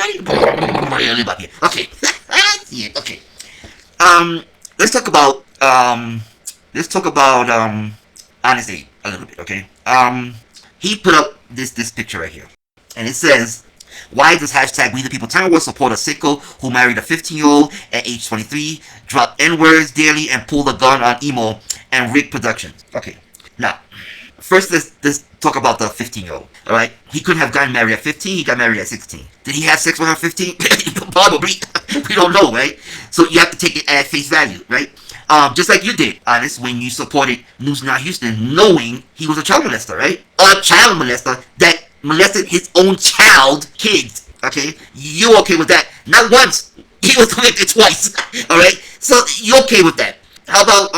everybody. Okay. Yeah, okay. Let's talk about honesty a little bit, okay? He put up this picture right here, and it says, "Why does hashtag wethepeopletyrantwars support a sicko who married a 15-year-old at age 23, dropped N-words daily, and pulled a gun on emo and Rick Productions?" Okay, now, first let's talk about the 15-year-old, alright? He couldn't have gotten married at 15, he got married at 16. Did he have sex with her at 15? Probably. We don't know, right? So you have to take it at face value, right? Just like you did, Honest, when you supported News Not Houston, knowing he was a child molester, right? A child molester that molested his own child kids, okay? You okay with that? Not once. He was convicted twice, alright? So you okay with that? How about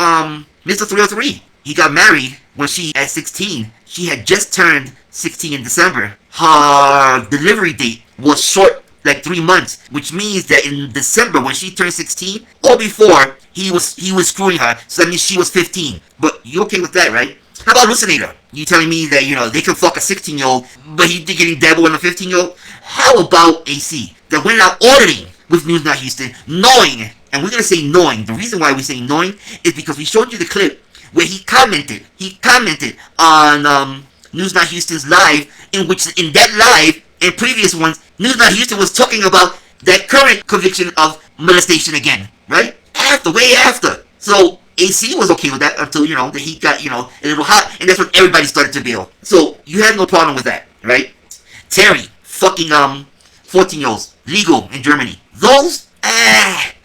Mr. 303? He got married when she at 16. She had just turned 16 in December. Her delivery date was short, like 3 months, which means that in December when she turned 16 or before, he was screwing her. So that means she was 15. But you okay with that, right? How about Hallucinator? You telling me that, you know, they can fuck a 16-year-old, but he getting dabbled in a 15-year-old? How about AC? That went out auditing with News Not Houston, knowing, and we're gonna say knowing. The reason why we say knowing is because we showed you the clip where he commented on News Not Houston's live, in that live and previous ones, News Not Houston was talking about that current conviction of molestation again, right? Way after. So AC was okay with that until, you know, the heat got, you know, a little hot, and that's when everybody started to bail. So you had no problem with that, right? Terry, fucking 14-year-olds, legal in Germany. Those,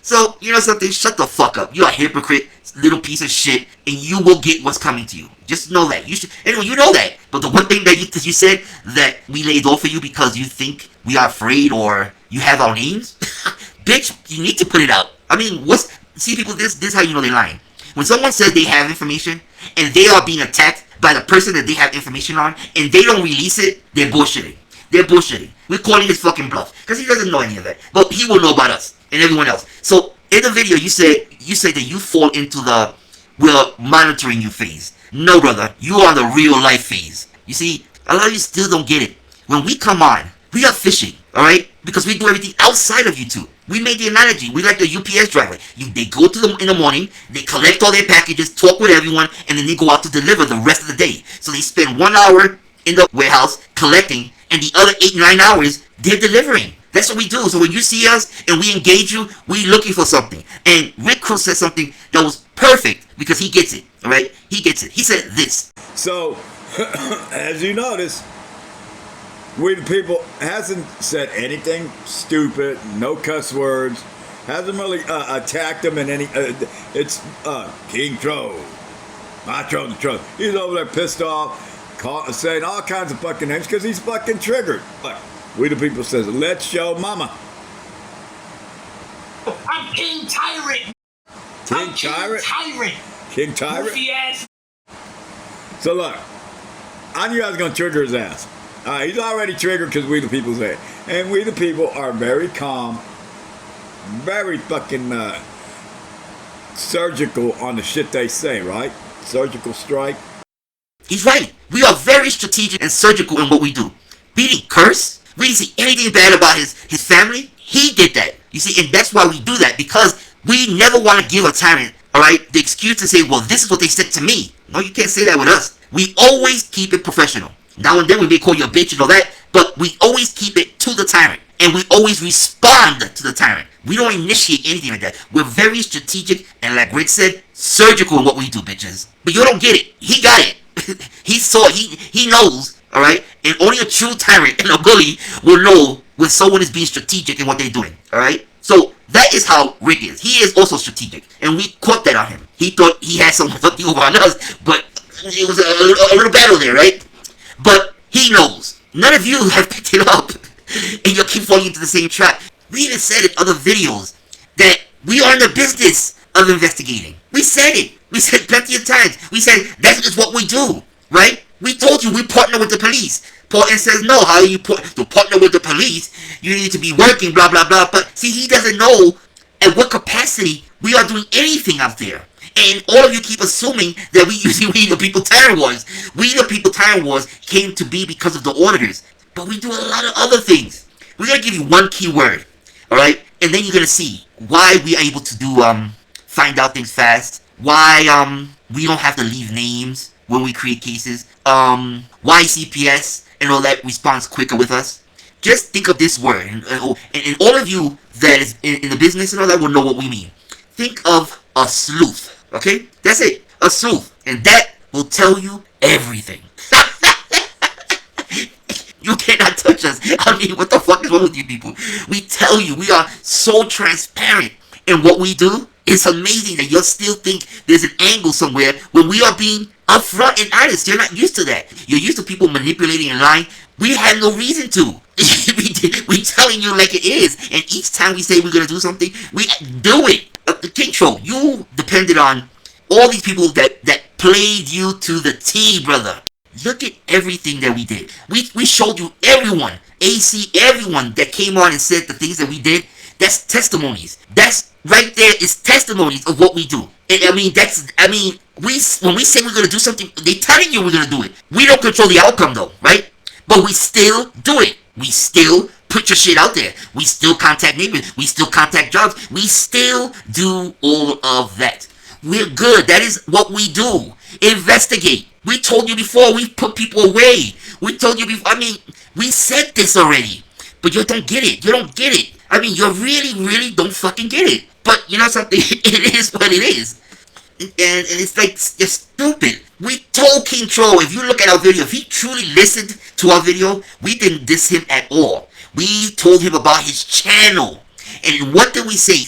so you know something? Shut the fuck up. You're a hypocrite, little piece of shit, and you will get what's coming to you. Just know that. You should. Anyway, you know that. But the one thing that you said that we laid off for you because you think we are afraid or you have our names, bitch, you need to put it out. I mean, see, people, this is how you know they're lying. When someone says they have information and they are being attacked by the person that they have information on and they don't release it, they're bullshitting. They're bullshitting. We're calling this fucking bluff because he doesn't know any of that. But he will know about us and everyone else. So in the video, you say that you fall into the we're monitoring you phase. No, brother, you are the real life phase. You see, a lot of you still don't get it. When we come on, we are fishing, alright? Because we do everything outside of you two. We made the analogy. We like the UPS driver. They go to them in the morning, they collect all their packages, talk with everyone, and then they go out to deliver the rest of the day. So they spend 1 hour in the warehouse collecting, and the other 8-9 hours, they're delivering. That's what we do. So when you see us and we engage you, we looking for something. And Rick Cruz said something that was perfect because he gets it, alright? He gets it. He said this. So, as you notice, We the People hasn't said anything stupid, no cuss words, hasn't really attacked them in any, it's King Troll, my troll the troll. He's over there pissed off, saying all kinds of fucking names because he's fucking triggered. But We the People says, let's show mama. I'm King Tyrant. King Tyrant? King Tyrant? Goofy ass. So look, I knew I was going to trigger his ass. He's already triggered because We the People say it. And We the People are very calm, very fucking surgical on the shit they say, right? Surgical strike. He's right. We are very strategic and surgical in what we do. We didn't curse. We didn't say anything bad about his family. He did that. You see, and that's why we do that, because we never want to give a tyrant, alright, the excuse to say, well, this is what they said to me. No, you can't say that with us. We always keep it professional. Now and then we may call you a bitch and all that, but we always keep it to the tyrant. And we always respond to the tyrant. We don't initiate anything like that. We're very strategic and, like Rick said, surgical in what we do, bitches. But you don't get it. He got it. He knows, alright? And only a true tyrant and a bully will know when someone is being strategic in what they're doing, alright? So that is how Rick is. He is also strategic. And we caught that on him. He thought he had something over on us, but it was a little battle there, right? But he knows. None of you have picked it up. And you'll keep falling into the same trap. We even said in other videos that we are in the business of investigating. We said it. We said plenty of times. We said that is what we do, right? We told you we partner with the police. Portland says no. How do you partner with the police? You need to be working, blah, blah, blah. But see, he doesn't know at what capacity we are doing anything out there. And all of you keep assuming that we the People Tyrant Wars. We the People Tyrant Wars came to be because of the auditors. But we do a lot of other things. We're gonna give you one keyword, all right, and then you're gonna see why we are able to do find out things fast. Why we don't have to leave names when we create cases. Why CPS and all that responds quicker with us. Just think of this word, and all of you that is in the business and all that will know what we mean. Think of a sleuth, okay? That's it, a sleuth, and that will tell you everything. You cannot touch us. I mean, what the fuck is wrong with you people? We tell you, we are so transparent in what we do. It's amazing that you still think there's an angle somewhere when we are being upfront and honest. You're not used to that. You're used to people manipulating and lying. We have no reason to. We telling you like it is. And each time we say we're going to do something, we do it. The control. You depended on all these people that played you to the T, brother. Look at everything that we did. We showed you everyone, AC, everyone that came on and said the things that we did. That's testimonies. That's right there is testimonies of what we do. And when we say we're gonna do something, they telling you we're gonna do it. We don't control the outcome though, right? But we still do it. We still put your shit out there. We still contact neighbors. We still contact jobs. We still do all of that. We're good. That is what we do. Investigate. We told you before, we put people away. We told you before, we said this already. But you don't get it. You don't get it. You really don't fucking get it. But you know something? It is what it is. And it's like, you're stupid. We told King Troll, if you look at our video, if he truly listened to our video, we didn't diss him at all. We told him about his channel. And what did we say?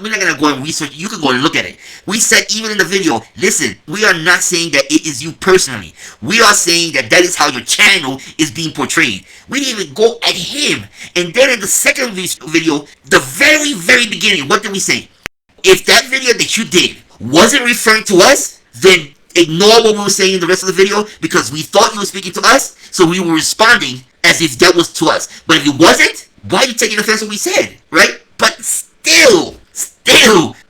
We're not going to go and research. You can go and look at it. We said even in the video, listen, we are not saying that it is you personally. We are saying that is how your channel is being portrayed. We didn't even go at him. And then in the second video, the very beginning, what did we say? If that video that you did wasn't referring to us, then ignore what we were saying in the rest of the video because we thought you were speaking to us, so we were responding as if that was to us. But if it wasn't, why are you taking offense to what we said, right? But still,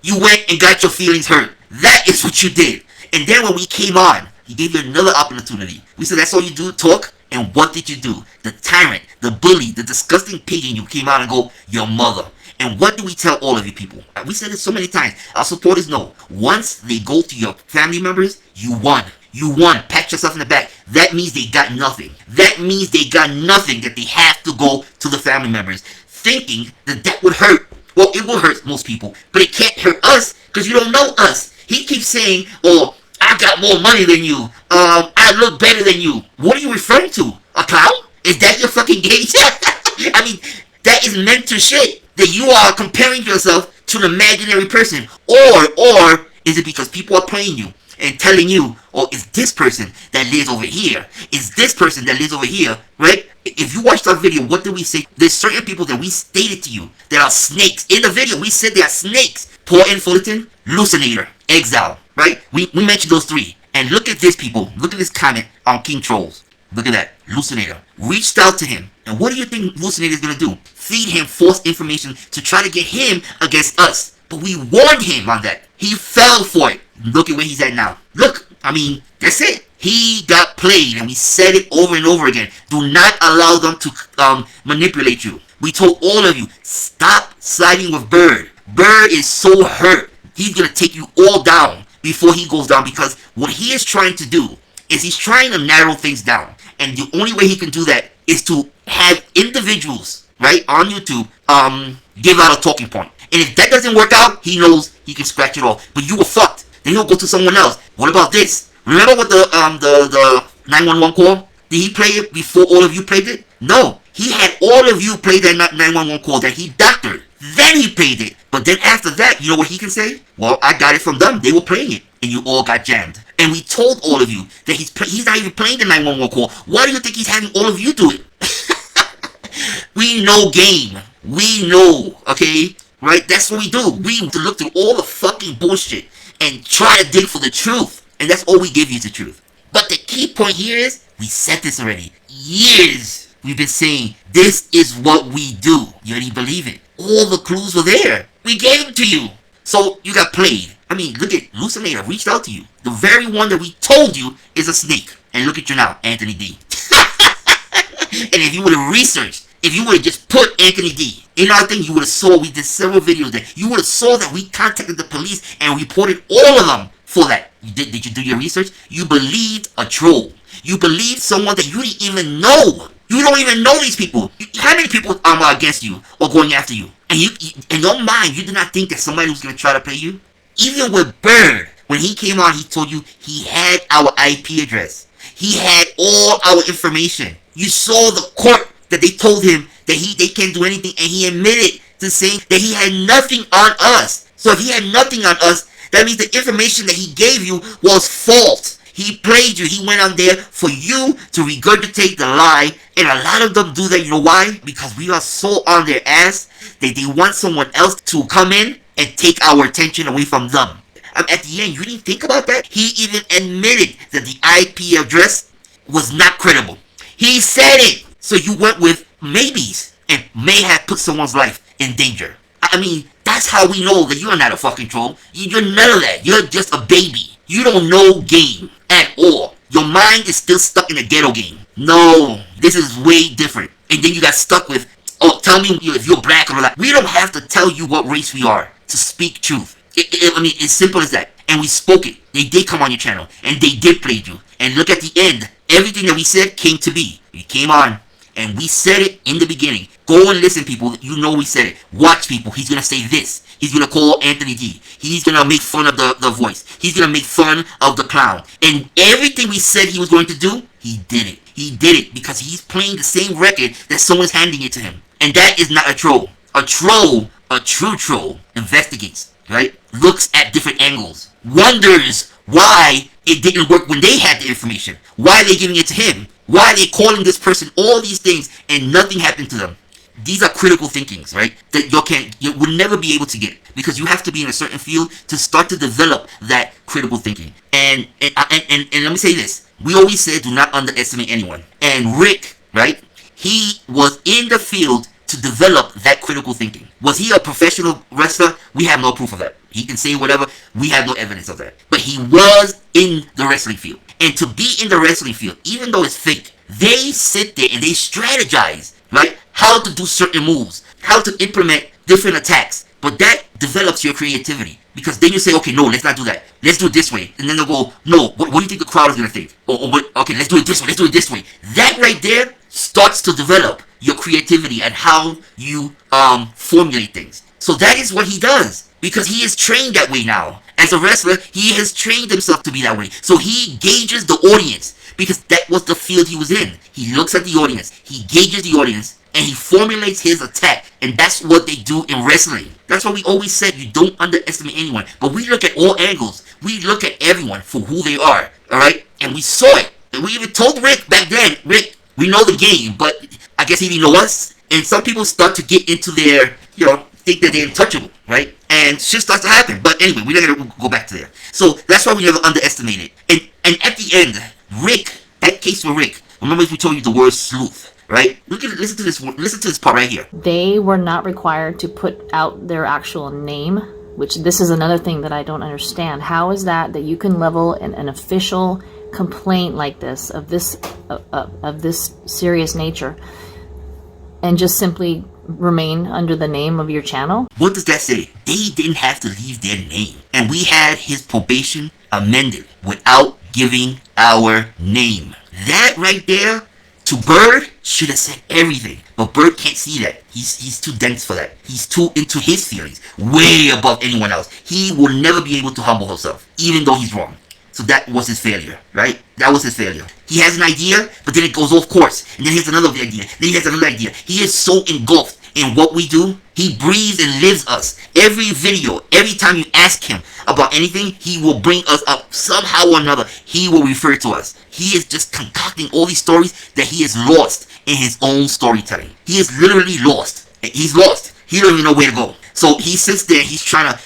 you went and got your feelings hurt. That is what you did. And then when we came on, he gave you another opportunity. We said, that's all you do, talk? And what did you do? The tyrant, the bully, the disgusting pig in you came out and go, your mother. And what do we tell all of you people? We said it so many times. Our supporters know. Once they go to your family members, you won. You won. Pat yourself in the back. That means they got nothing. That means they got nothing that they have to go to the family members. Thinking that would hurt. Well, it will hurt most people. But it can't hurt us because you don't know us. He keeps saying, oh, I got more money than you. I look better than you. What are you referring to? A clown? Is that your fucking gauge? That is mental shit. That you are comparing yourself to an imaginary person. Or is it because people are playing you and telling you, oh, it's this person that lives over here. It's this person that lives over here, right? If you watched our video, what did we say? There's certain people that we stated to you that are snakes. In the video, we said they are snakes. Poor and Fullerton, Lucinator, Exile, right? We mentioned those three. And look at this, people. Look at this comment on King Trolls. Look at that. Lucinator reached out to him. And what do you think Lucinator is going to do? Feed him false information to try to get him against us. But we warned him on that. He fell for it. Look at where he's at now. Look, that's it. He got played, and we said it over and over again. Do not allow them to manipulate you. We told all of you, stop siding with Bird. Bird is so hurt. He's going to take you all down before he goes down, because what he is trying to do is he's trying to narrow things down. And the only way he can do that is to have individuals, right, on YouTube, give out a talking point. And if that doesn't work out, he knows he can scratch it off. But you were fucked. Then he'll go to someone else. What about this? Remember what the 911 call? Did he play it before all of you played it? No. He had all of you play that 911 call that he doctored. Then he played it. But then after that, you know what he can say? Well, I got it from them. They were playing it. And you all got jammed. And we told all of you that he's not even playing the 911 call. Why do you think he's having all of you do it? We know game. We know, okay? Right? That's what we do. We look through all the fucking bullshit and try to dig for the truth. And that's all we give you, is the truth. But the key point here is, we said this already. Years we've been saying, this is what we do. You already believe it. All the clues were there. We gave them to you. So you got played. Look at Lucinator reached out to you. The very one that we told you is a snake. And look at you now, Anthony D. And if you would have researched if you would have just put Anthony D in our thing, you would have saw we did several videos there. You would have saw that we contacted the police and reported all of them for that. Did you do your research? You believed a troll. You believed someone that you didn't even know. You don't even know these people. How many people are against you or going after you? And you in your mind, you did not think that somebody was going to try to play you? Even with Bird, when he came on, he told you he had our IP address. He had all our information. You saw the court that they told him that they can't do anything, and he admitted to saying that he had nothing on us. So if he had nothing on us, that means the information that he gave you was false. He played you. He went on there for you to regurgitate the lie. And a lot of them do that. You know why? Because we are so on their ass that they want someone else to come in and take our attention away from them. At the end, you didn't think about that? He even admitted that the IP address was not credible. He said it. So you went with maybes and may have put someone's life in danger. I mean, that's how we know that you're not a fucking troll. You're none of that. You're just a baby. You don't know game at all. Your mind is still stuck in a ghetto game. No, this is way different. And then you got stuck with, oh, tell me if you're black or not. We don't have to tell you what race we are to speak truth. I mean, it's simple as that. And we spoke it. They did come on your channel. And they did play you. And look at the end. Everything that we said came to be. We came on. And we said it in the beginning. Go and listen, people. You know we said it. Watch, people. He's going to say this. He's going to call Anthony D. He's going to make fun of the voice. He's going to make fun of the clown. And everything we said he was going to do, he did it. He did it because he's playing the same record that someone's handing it to him. And that is not a troll. A troll, a true troll, investigates, right? Looks at different angles. Wonders why it didn't work when they had the information. Why are they giving it to him? Why are they calling this person all these things and nothing happened to them? These are critical thinkings, right? That you will never be able to get because you have to be in a certain field to start to develop that critical thinking. And let me say this: we always said do not underestimate anyone. And Rick, right? He was in the field to develop that critical thinking. Was he a professional wrestler? We have no proof of that. He can say whatever. We have no evidence of that. But he was in the wrestling field. And to be in the wrestling field, even though it's fake, they sit there and they strategize, right? How to do certain moves, how to implement different attacks. But that develops your creativity. Because then you say, okay, no, let's not do that. Let's do it this way. And then they'll go, no, what do you think the crowd is going to think? Okay, let's do it this way. Let's do it this way. That right there starts to develop your creativity and how you formulate things. So that is what he does. Because he is trained that way now. As a wrestler, he has trained himself to be that way. So he gauges the audience. Because that was the field he was in. He looks at the audience. He gauges the audience. And he formulates his attack. And that's what they do in wrestling. That's why we always said you don't underestimate anyone. But we look at all angles. We look at everyone for who they are. Alright? And we saw it. And we even told Rick back then, Rick, we know the game. But I guess he didn't know us. And some people start to get into their, think that they're untouchable. Right? And shit starts to happen. But anyway, we're not going to go back to there. So that's why we never underestimate it. And at the end, Rick, that case with Rick, remember if we told you the word sleuth. Right? Listen to this part right here. They were not required to put out their actual name, which this is another thing that I don't understand. How is that you can level an official complaint like this of this serious nature and just simply remain under the name of your channel? What does that say? They didn't have to leave their name. And we had his probation amended without giving our name. That right there, to Bird, should have said everything. But Bird can't see that. He's too dense for that. He's too into his feelings. Way above anyone else. He will never be able to humble himself. Even though he's wrong. So that was his failure. Right? That was his failure. He has an idea, but then it goes off course. And then he has another idea. Then he has another idea. He is so engulfed in what we do. He breathes and lives us. Every video, every time you ask him about anything, he will bring us up somehow or another. He will refer to us. He is just concocting all these stories that he is lost in his own storytelling. He is literally lost. He's lost. He don't even know where to go. So he sits there and he's trying to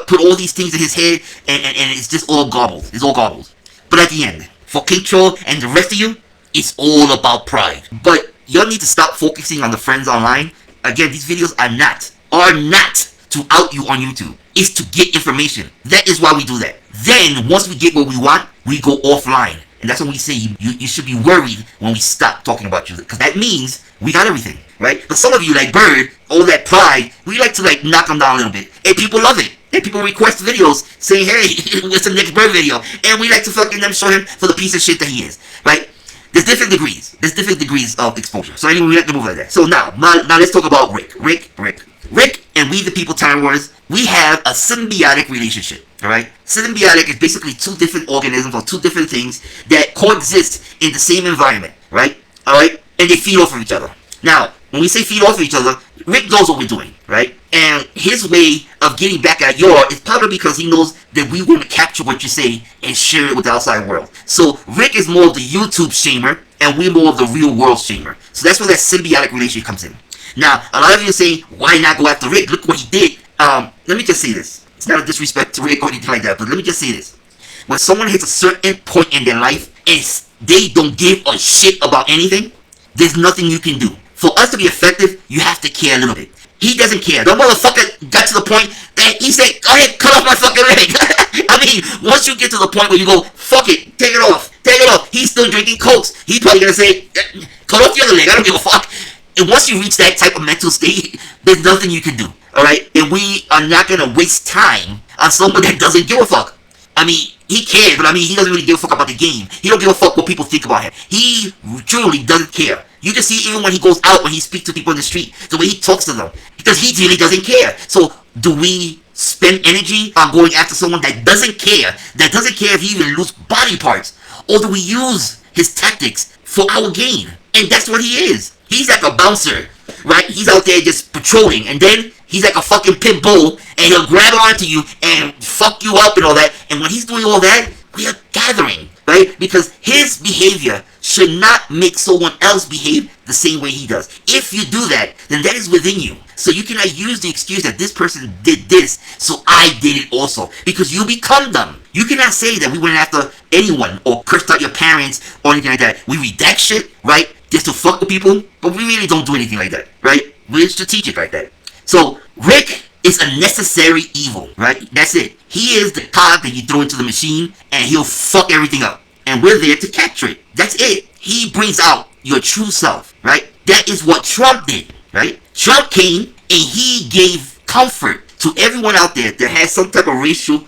put all these things in his head and it's just all garbled. It's all garbled. But at the end, for King Troll and the rest of you, it's all about pride. But y'all need to stop focusing on the friends online. Again, these videos are not to out you on YouTube. It's to get information. That is why we do that. Then, once we get what we want, we go offline. And that's when we say you should be worried when we stop talking about you. Because that means we got everything. right? But some of you, like Bird, all that pride, we like to like knock them down a little bit. And people love it. And people request videos saying, hey, what's the next Bird video? And we like to fucking them show him for the piece of shit that he is, right? There's different degrees. There's different degrees of exposure. So anyway, we have to move like that. So now let's talk about Rick. Rick and We the People Tyrant Wars, we have a symbiotic relationship. Alright? Symbiotic is basically two different organisms or two different things that coexist in the same environment. Right? Alright? And they feed off of each other. Now, when we say feed off of each other, Rick knows what we're doing, right? And his way of getting back at Yor is probably because he knows that we want to capture what you say and share it with the outside world. So Rick is more of the YouTube shamer, and we're more of the real world shamer. So that's where that symbiotic relationship comes in. Now, a lot of you say, why not go after Rick? Look what he did. Let me just say this. It's not a disrespect to Rick or anything like that, but let me just say this. When someone hits a certain point in their life and they don't give a shit about anything, there's nothing you can do. For us to be effective, you have to care a little bit. He doesn't care. The motherfucker got to the point that he said, go ahead, cut off my fucking leg. I mean, once you get to the point where you go, fuck it, take it off. He's still drinking Cokes. He's probably going to say, cut off the other leg, I don't give a fuck. And once you reach that type of mental state, there's nothing you can do. Alright? And we are not going to waste time on someone that doesn't give a fuck. I mean, he cares, but I mean, he doesn't really give a fuck about the game. He don't give a fuck what people think about him. He truly doesn't care. You can see even when he goes out, when he speaks to people in the street, the way he talks to them. Because he really doesn't care. So, do we spend energy on going after someone that doesn't care? That doesn't care if he even loses body parts? Or do we use his tactics for our gain? And that's what he is. He's like a bouncer, right? He's out there just patrolling. And then he's like a fucking pit bull. And he'll grab onto you and fuck you up and all that. And when he's doing all that, we are gathering, right? Because his behavior should not make someone else behave the same way he does. If you do that, then that is within you. So you cannot use the excuse that this person did this, so I did it also. Because you become them. You cannot say that we went after anyone or cursed out your parents or anything like that. We redact shit, right? Just to fuck with people, but we really don't do anything like that, right? We're strategic like that. So Rick is a necessary evil, right? That's it. He is the cog that you throw into the machine, and he'll fuck everything up. And we're there to capture it. That's it. He brings out your true self, right? That is what Trump did, right? Trump came and he gave comfort to everyone out there that has some type of racial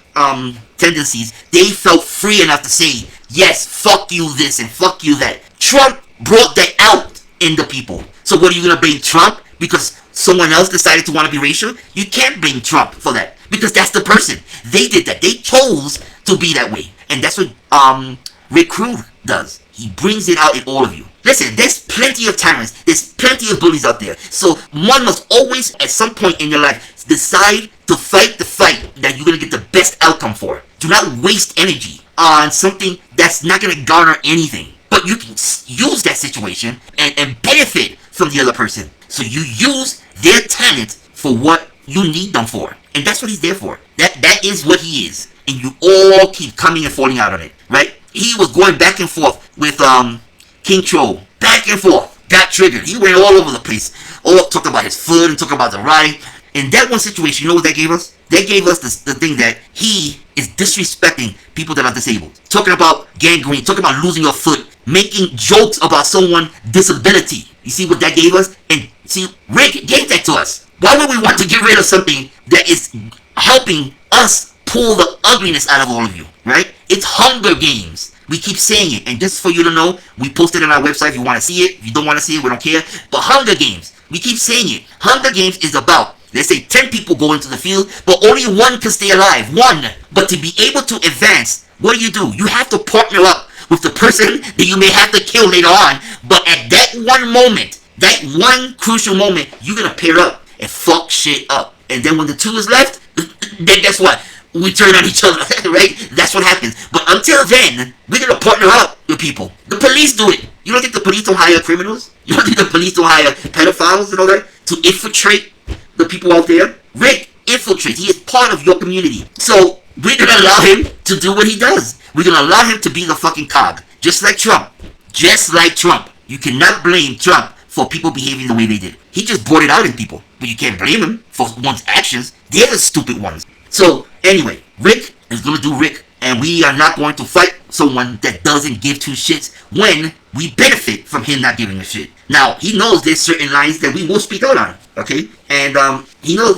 tendencies. They felt free enough to say, yes, fuck you this and fuck you that. Trump brought that out in the people. So what are you going to blame Trump? Because someone else decided to want to be racial? You can't blame Trump for that. Because that's the person. They did that. They chose to be that way. And that's what Rick Crude does. He brings it out in all of you. Listen, there's plenty of tyrants. There's plenty of bullies out there. So one must always, at some point in your life, decide to fight the fight that you're going to get the best outcome for. Do not waste energy on something that's not going to garner anything. But you can use that situation and benefit from the other person. So you use their talent for what you need them for. And that's what he's there for. That is what he is. And you all keep coming and falling out on it, right? He was going back and forth with King Troll. Back and forth. Got triggered. He went all over the place. All talked about his foot and talked about the ride. In that one situation, you know what that gave us? That gave us the thing that he is disrespecting people that are disabled. Talking about gangrene. Talking about losing your foot. Making jokes about someone's disability. You see what that gave us? And see, Rick gave that to us. Why would we want to get rid of something that is helping us pull the ugliness out of all of you, right? It's Hunger Games. We keep saying it. And just for you to know, we posted it on our website if you want to see it. If you don't want to see it, we don't care. But Hunger Games. We keep saying it. Hunger Games is about, let's say 10 people go into the field, but only one can stay alive. One. But to be able to advance, what do? You have to partner up with the person that you may have to kill later on. But at that one moment, that one crucial moment, you're going to pair up and fuck shit up. And then when the two is left, then guess what? We turn on each other, right? That's what happens. But until then, we're going to partner up with people. The police do it. You don't think the police don't hire criminals? You don't think the police don't hire pedophiles and all that to infiltrate the people out there? Rick infiltrates. He is part of your community. So we're going to allow him to do what he does. We're going to allow him to be the fucking cog. Just like Trump. Just like Trump. You cannot blame Trump for people behaving the way they did. He just brought it out in people. But you can't blame him for one's actions. They're the stupid ones. So, anyway, Rick is going to do Rick. And we are not going to fight someone that doesn't give two shits when we benefit from him not giving a shit. Now, he knows there's certain lines that we will speak out on, okay? And he knows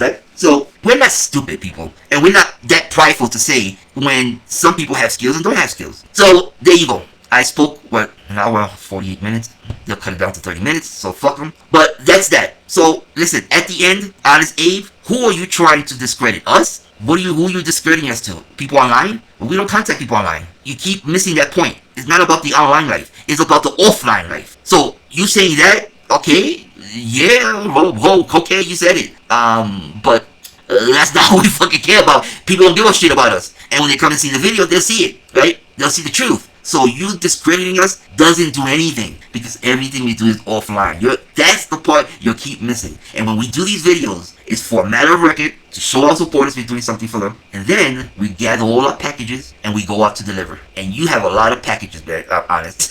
that. So we're not stupid people, and we're not that prideful to say when some people have skills and don't have skills. So there you go. I spoke, an hour, 48 minutes. They'll cut it down to 30 minutes, so fuck them. But that's that. So, listen, at the end, Honest Abe, who are you trying to discredit? Us? Who are you discrediting us to? People online? Well, we don't contact people online. You keep missing that point. It's not about the online life. It's about the offline life. So, you saying that, okay, yeah, okay, you said it. But that's not what we fucking care about. People don't give a shit about us. And when they come and see the video, they'll see it, right? They'll see the truth. So you discrediting us doesn't do anything because everything we do is offline. That's the part you'll keep missing. And when we do these videos, it's for a matter of record to show our supporters we're doing something for them. And then we gather all our packages and we go out to deliver. And you have a lot of packages, man. I'm honest.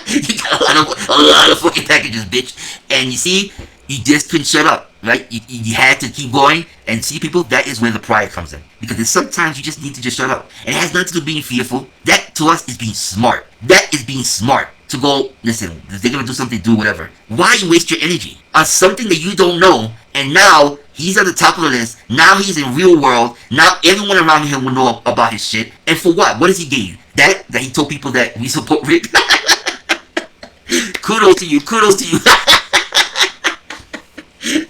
You got a lot of fucking packages, bitch. And you see, you just couldn't shut up, right? You had to keep going and see, people, that is where the pride comes in. Because sometimes you just need to just shut up. And it has nothing to do with being fearful. That, to us, is being smart. That is being smart. To go, listen, if they're going to do something, do whatever. Why waste your energy on something that you don't know, and now he's at the top of the list, now he's in real world, now everyone around him will know about his shit, and for what? What does he gain? That he told people that we support Rick? Kudos to you.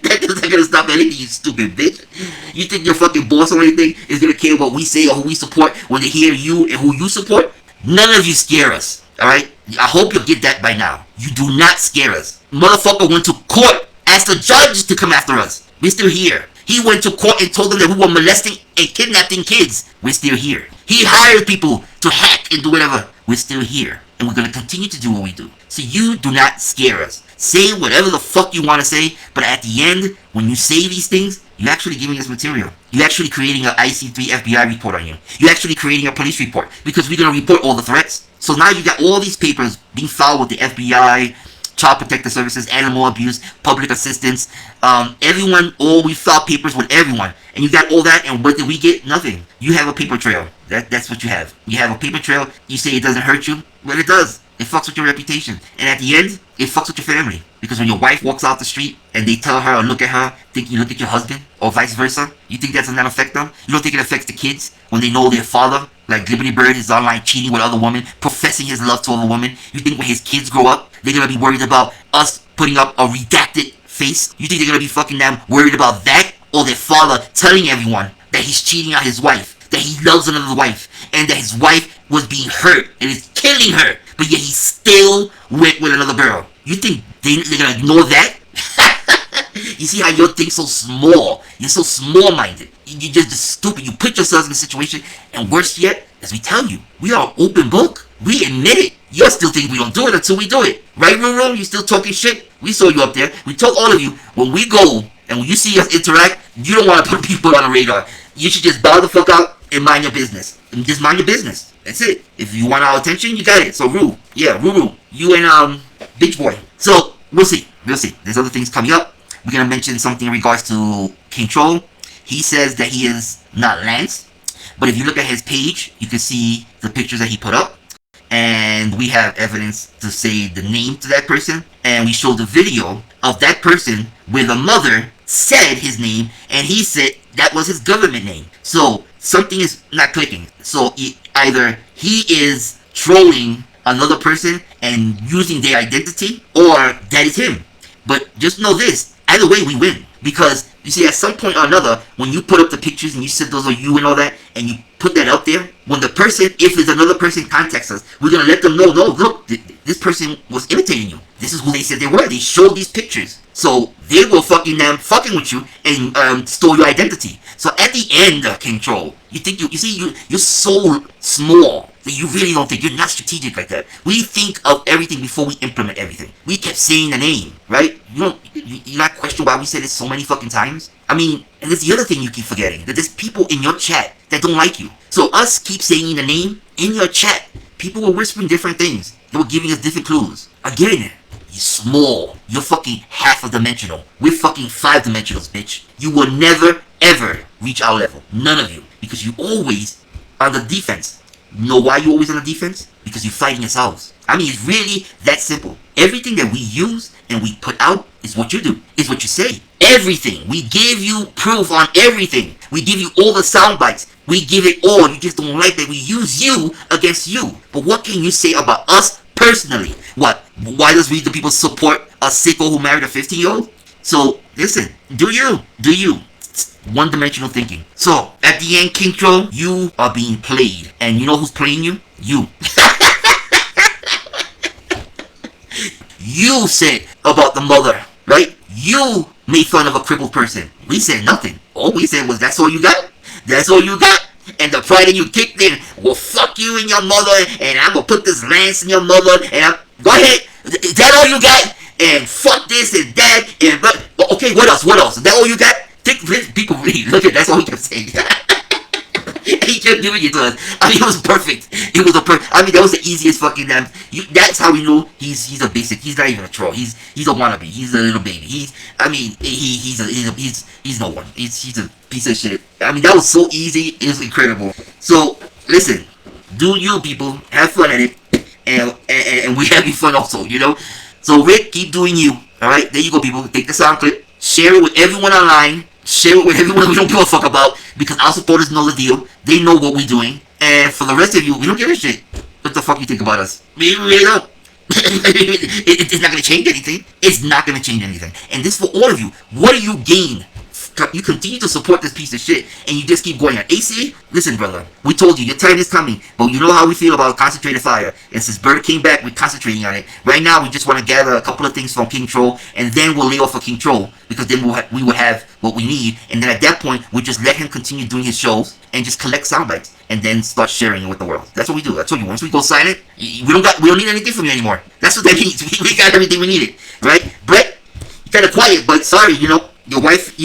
That isn't gonna stop anything, you stupid bitch. You think your fucking boss or anything is gonna care what we say or who we support when they hear you and who you support? None of you scare us, alright? I hope you'll get that by now. You do not scare us. Motherfucker went to court, asked the judge to come after us. We're still here. He went to court and told them that we were molesting and kidnapping kids. We're still here. He hired people to hack and do whatever. We're still here. And we're gonna continue to do what we do. So you do not scare us. Say whatever the fuck you want to say, but at the end, when you say these things, you're actually giving us material. You're actually creating an IC3 FBI report on you. You're actually creating a police report, because we're going to report all the threats. So now you got all these papers being filed with the FBI, Child Protective Services, Animal Abuse, Public Assistance, everyone, we file papers with everyone. And you got all that, and what did we get? Nothing. You have a paper trail. That's what you have. You have a paper trail. You say it doesn't hurt you. Well, it does. It fucks with your reputation. And at the end, it fucks with your family. Because when your wife walks out the street and they tell her or look at her, think you look at your husband, or vice versa, you think that does not affect them? You don't think it affects the kids when they know their father, like Liberty Bird, is online cheating with other women, professing his love to other women? You think when his kids grow up, they're gonna be worried about us putting up a redacted face? You think they're gonna be fucking damn worried about that? Or their father telling everyone that he's cheating on his wife, that he loves another wife, and that his wife was being hurt and is killing her, but yet he still went with another girl? You think they're gonna ignore that? You see how your thing's so small? You're so small-minded. You're just stupid. You put yourselves in a situation, and worse yet, as we tell you, we are an open book. We admit it. You still think we don't do it until we do it. Right, Ruru? You still talking shit? We saw you up there. We told all of you, when we go, and when you see us interact, you don't want to put people on the radar. You should just bow the fuck out and mind your business. And just mind your business. That's it. If you want our attention, you got it. So, Ruru, you and, Bitch Boy. So, we'll see. There's other things coming up. We're going to mention something in regards to Control. He says that he is not Lance. But if you look at his page, you can see the pictures that he put up. And we have evidence to say the name to that person. And we showed the video of that person where the mother said his name. And he said that was his government name. So, something is not clicking. So, either he is trolling another person and using their identity, or that is him. But just know this, either way we win. Because, you see, at some point or another, when you put up the pictures and you said those are you and all that, and you put that out there, when the person, if it's another person contacts us, we're going to let them know, no, look, this person was imitating you. This is who they said they were. They showed these pictures. So, they will fucking with you and store your identity. So, at the end of Control, you're so small that you really don't think. You're not strategic like that. We think of everything before we implement everything. We kept saying the name, right? You're not questioning why we said it so many fucking times? I mean, and there's the other thing you keep forgetting, that there's people in your chat that don't like you. So us keep saying the name in your chat. People were whispering different things. They were giving us different clues. Again, you're small. You're fucking half-dimensional. We're fucking 5-dimensionals, bitch. You will never, ever reach our level. None of you. Because you always are the defense. You know why you're always on the defense? Because you're fighting yourselves. I mean, it's really that simple. Everything that we use and we put out is what you do, is what you say. Everything. We give you proof on everything. We give you all the sound bites. We give it all. You just don't like that we use you against you. But what can you say about us personally? What? Why does We the People support a sicko who married a 15-year-old? So, listen. Do you. Do you. One-dimensional thinking. So, at the end, King Troll, you are being played. And you know who's playing you? You. You said about the mother, right? You made fun of a crippled person. We said nothing. All we said was, that's all you got? That's all you got? And the pride in you kicked in. Well, fuck you and your mother, and I'm gonna put this lance in your mother, and go ahead. Is that all you got? And fuck this and that, and but okay, what else? What else? Is that all you got? People read. Look at that's all he kept saying. He kept giving it to us. I mean, it was perfect. It was a I mean, that was the easiest fucking damn. That's how we know he's a basic. He's not even a troll. He's a wannabe. He's a little baby. He's no one. He's a piece of shit. I mean, that was so easy. It was incredible. So listen, do you people have fun at it, and we having fun also. You know. So Rick, keep doing you. All right, there you go, people. Take the sound clip, share it with everyone online. Share it with everyone we don't give a fuck about, because our supporters know the deal. They know what we're doing. And for the rest of you, we don't give a shit. What the fuck you think about us? We really don't. It's not going to change anything. It's not going to change anything. And this for all of you. What do you gain? You continue to support this piece of shit, and you just keep going on. AC, listen, brother. We told you, your time is coming. But you know how we feel about concentrated fire. And since Bird came back, we're concentrating on it. Right now, we just want to gather a couple of things from King Troll, and then we'll lay off of King Troll, because then we will have what we need. And then at that point, we just let him continue doing his shows, and just collect sound bites, and then start sharing it with the world. That's what we do. I told you, once we go silent, we don't need anything from you anymore. That's what that means. We got everything we needed, right? Brett, you're kind of quiet, but sorry, you know, your wife,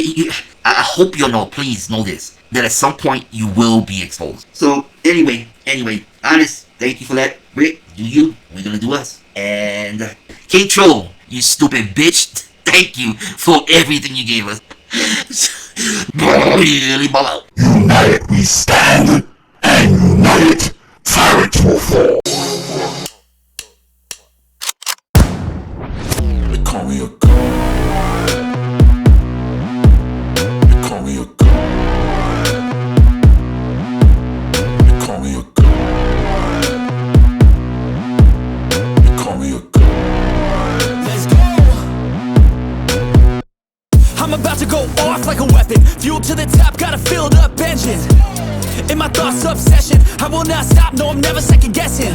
I hope you know, please know this, that at some point you will be exposed. So anyway, honest, thank you for that. Rick, do you, we're gonna do us. And King Troll, you stupid bitch, thank you for everything you gave us. Really ball out. United we stand, and united Tyrants will fall. They call me a god. They call me a god. They call me a god. They call me a god. Let's go. I'm about to go off like a weapon. Fuel to the top, got a filled up engine. In my thoughts, obsession. I will not stop, no, I'm never second guessing.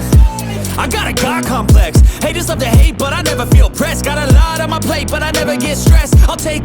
I got a God complex. Haters love to hate, but I never feel pressed. Got a lot on my plate, but I never get stressed. I'll take